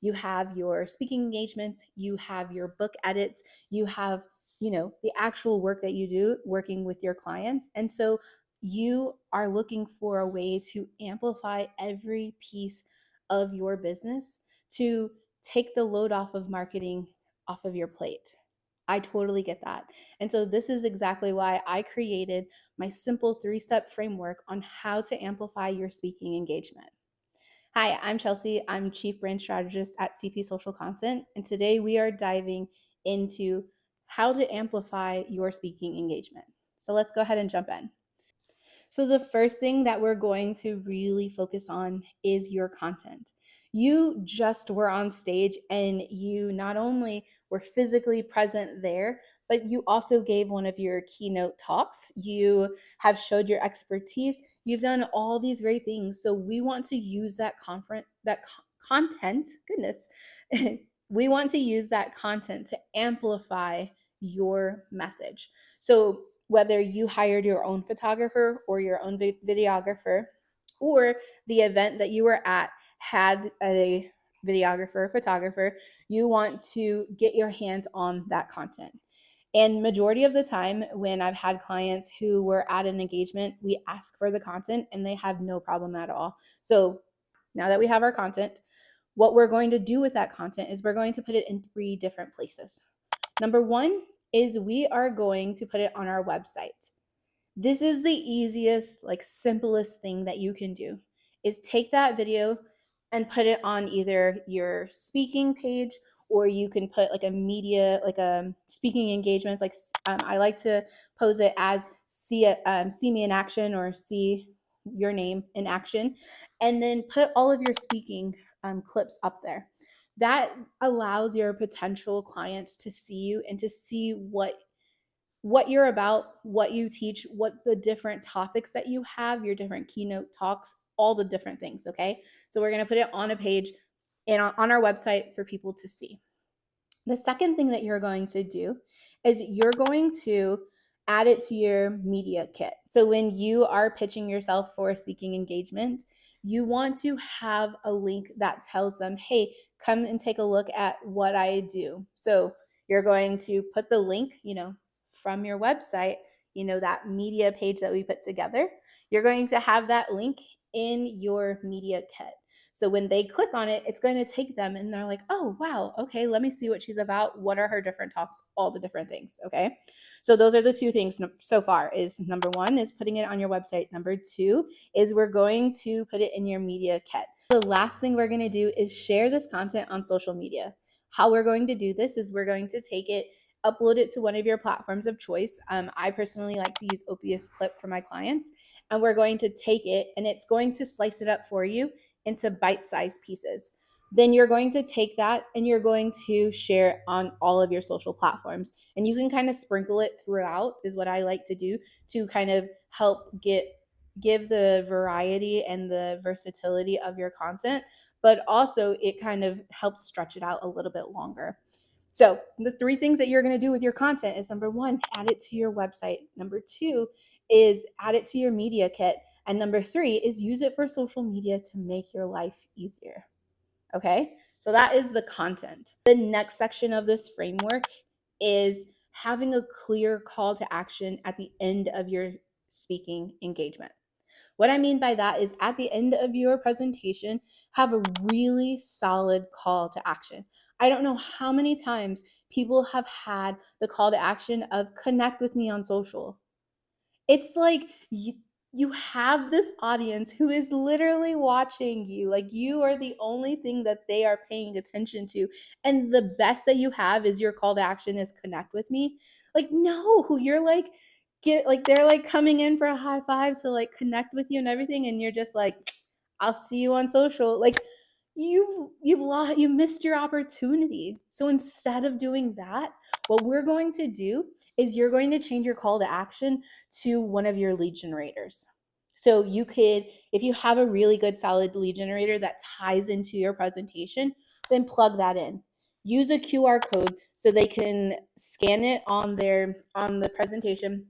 you have your speaking engagements, you have your book edits, you have, the actual work that you do working with your clients. And so you are looking for a way to amplify every piece of your business to take the load off of marketing off of your plate. I totally get that. And so this is exactly why I created my simple 3-step framework on how to amplify your speaking engagement. Hi, I'm Chelsea. I'm Chief Brand Strategist at CP Social Content. And today we are diving into how to amplify your speaking engagement. So let's go ahead and jump in. So the first thing that we're going to really focus on is your content. You just were on stage and you not only were physically present there, but you also gave one of your keynote talks. You have showed your expertise. You've done all these great things. So we want to use that content, goodness, we want to use that content to amplify your message. So whether you hired your own photographer or your own videographer, or the event that you were at had a videographer or photographer, you want to get your hands on that content. And majority of the time when I've had clients who were at an engagement, we ask for the content and they have no problem at all. So now that we have our content, what we're going to do with that content is we're going to put it in 3 different places. Number 1 is we are going to put it on our website. This is the easiest, simplest thing that you can do is take that video and put it on either your speaking page, or you can put a media, a speaking engagements. I like to pose it as see me in action, or see your name in action, and then put all of your speaking clips up there. That allows your potential clients to see you and to see what you're about, what you teach, what the different topics that you have, your different keynote talks, all the different things, okay? So we're going to put it on a page and on our website for people to see. The second thing that you're going to do is you're going to add it to your media kit. So when you are pitching yourself for a speaking engagement, you want to have a link that tells them, hey, come and take a look at what I do. So you're going to put the link, from your website, that media page that we put together. You're going to have that link in your media kit. So when they click on it, it's going to take them and they're like, oh, wow, okay, let me see what she's about. What are her different talks? All the different things, okay? So those are the 2 things so far. Is number 1 is putting it on your website. Number 2 is we're going to put it in your media kit. The last thing we're going to do is share this content on social media. How we're going to do this is we're going to take it, upload it to one of your platforms of choice. I personally like to use Opius Clip for my clients, and we're going to take it and it's going to slice it up for you into bite-sized pieces. Then you're going to take that and you're going to share on all of your social platforms. And you can kind of sprinkle it throughout, is what I like to do, to kind of help give the variety and the versatility of your content, but also it kind of helps stretch it out a little bit longer. So the 3 things that you're going to do with your content is, number 1, add it to your website. Number 2 is add it to your media kit. And number 3 is use it for social media to make your life easier. Okay, so that is the content. The next section of this framework is having a clear call to action at the end of your speaking engagement. What I mean by that is, at the end of your presentation, have a really solid call to action. I don't know how many times people have had the call to action of connect with me on social. It's like you have this audience who is literally watching you. Like, you are the only thing that they are paying attention to. And the best that you have is your call to action is connect with me. Like, no, you're like, they're like coming in for a high five to connect with you and everything. And you're just like, I'll see you on social. Like, you've missed your opportunity. So instead of doing that, what we're going to do is you're going to change your call to action to one of your lead generators. So you could, if you have a really good solid lead generator that ties into your presentation, then plug that in. Use a QR code so they can scan it on the presentation.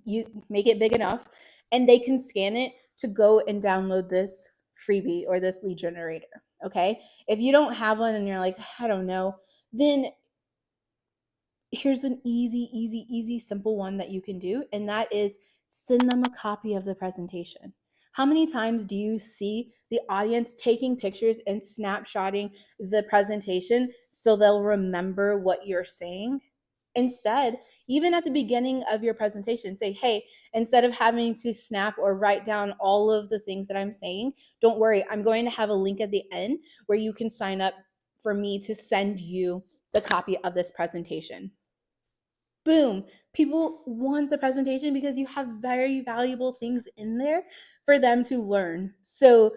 You make it big enough and they can scan it to go and download this freebie or this lead generator. Okay. If you don't have one and you're like, I don't know, then here's an easy, simple one that you can do. And that is send them a copy of the presentation. How many times do you see the audience taking pictures and snapshotting the presentation so they'll remember what you're saying? Instead, even at the beginning of your presentation, say, hey, instead of having to snap or write down all of the things that I'm saying, don't worry, I'm going to have a link at the end where you can sign up for me to send you the copy of this presentation. Boom. People want the presentation because you have very valuable things in there for them to learn. So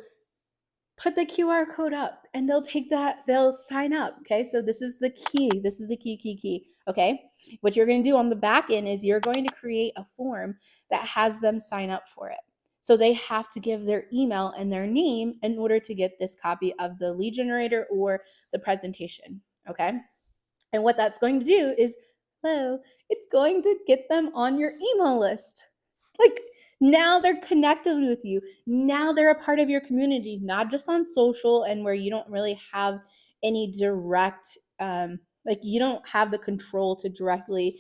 put the QR code up and they'll take that, they'll sign up. Okay. So this is the key. This is the key. Okay. What you're going to do on the back end is you're going to create a form that has them sign up for it. So they have to give their email and their name in order to get this copy of the lead generator or the presentation. Okay. And what that's going to do is, hello, it's going to get them on your email list. Like now they're connected with you. Now they're a part of your community, not just on social and where you don't really have any direct, like you don't have the control to directly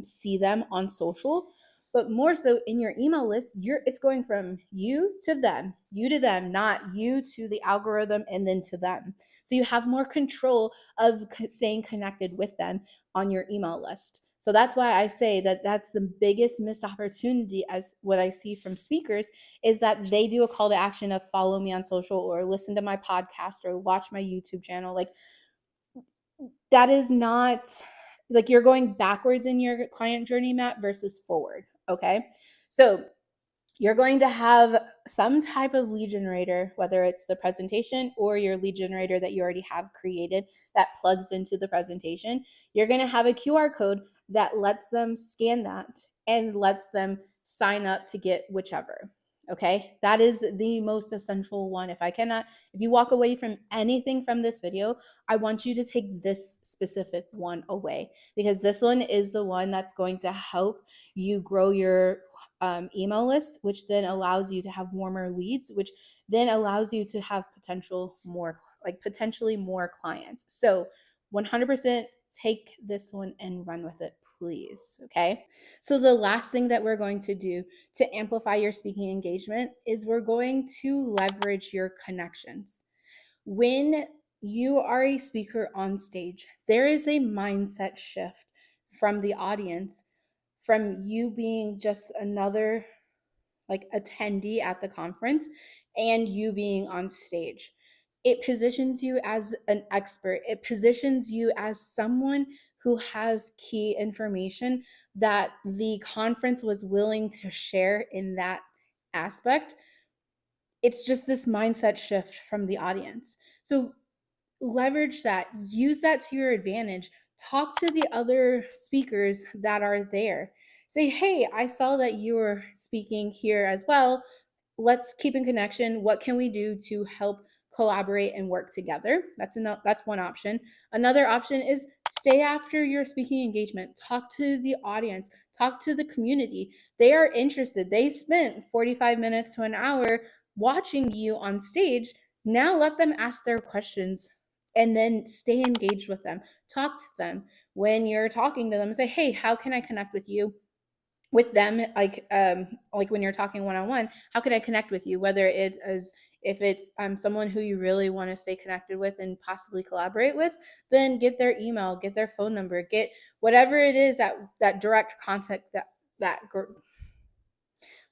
see them on social, but more so in your email list, it's going from you to them, not you to the algorithm and then to them. So you have more control of staying connected with them on your email list. So that's why I say that that's the biggest missed opportunity as what I see from speakers is that they do a call to action of follow me on social or listen to my podcast or watch my YouTube channel. Like that is not like you're going backwards in your client journey map versus forward. Okay. So you're going to have some type of lead generator, whether it's the presentation or your lead generator that you already have created that plugs into the presentation. You're going to have a QR code that lets them scan that and lets them sign up to get whichever. Okay, that is the most essential one. If you walk away from anything from this video, I want you to take this specific one away because this one is the one that's going to help you grow your email list, which then allows you to have warmer leads, which then allows you to have potentially more clients. So 100% take this one and run with it, please. Okay. So the last thing that we're going to do to amplify your speaking engagement is we're going to leverage your connections. When you are a speaker on stage, there is a mindset shift from the audience from you being just another like attendee at the conference and you being on stage. It positions you as an expert. It positions you as someone who has key information that the conference was willing to share in that aspect. It's just this mindset shift from the audience. So leverage that, use that to your advantage. Talk to the other speakers that are there. Say, hey, I saw that you were speaking here as well. Let's keep in connection. What can we do to help collaborate and work together? That's one option. Another option is stay after your speaking engagement. Talk to the audience, talk to the community. They are interested. They spent 45 minutes to an hour watching you on stage. Now let them ask their questions and then stay engaged with them. Talk to them when you're talking to them. Say, hey, how can I connect with them? Like when you're talking one-on-one, how can I connect with you? Whether it is if it's someone who you really want to stay connected with and possibly collaborate with, then get their email, get their phone number, get whatever it is that direct contact that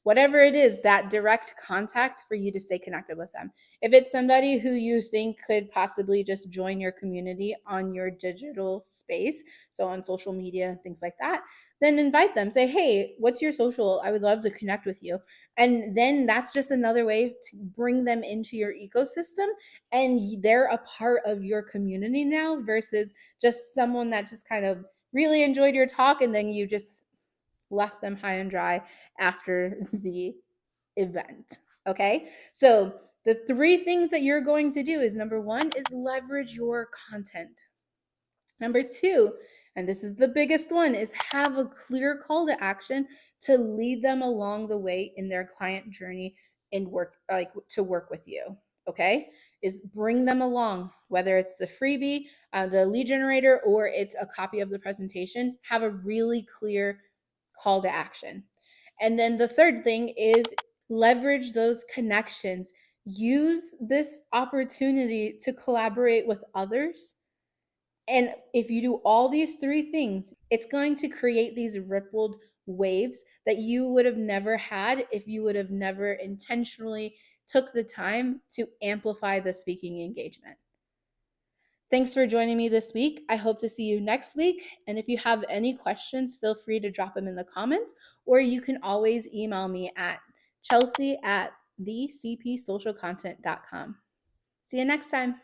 whatever it is, that direct contact for you to stay connected with them. If it's somebody who you think could possibly just join your community on your digital space, so on social media, things like that, then invite them. Say, hey, what's your social? I would love to connect with you. And then that's just another way to bring them into your ecosystem and they're a part of your community now versus just someone that just kind of really enjoyed your talk and then you just left them high and dry after the event. Okay. So the three things that you're going to do is number one is leverage your content. Number two, and this is the biggest one, is have a clear call to action to lead them along the way in their client journey and work to work with you. okay, is bring them along, whether it's the freebie, the lead generator, or it's a copy of the presentation. Have a really clear call to action. And then the third thing is leverage those connections. Use this opportunity to collaborate with others. And if you do all these three things, it's going to create these rippled waves that you would have never had if you would have never intentionally took the time to amplify the speaking engagement. Thanks for joining me this week. I hope to see you next week. And if you have any questions, feel free to drop them in the comments, or you can always email me at chelsea@thecpsocialcontent.com. See you next time.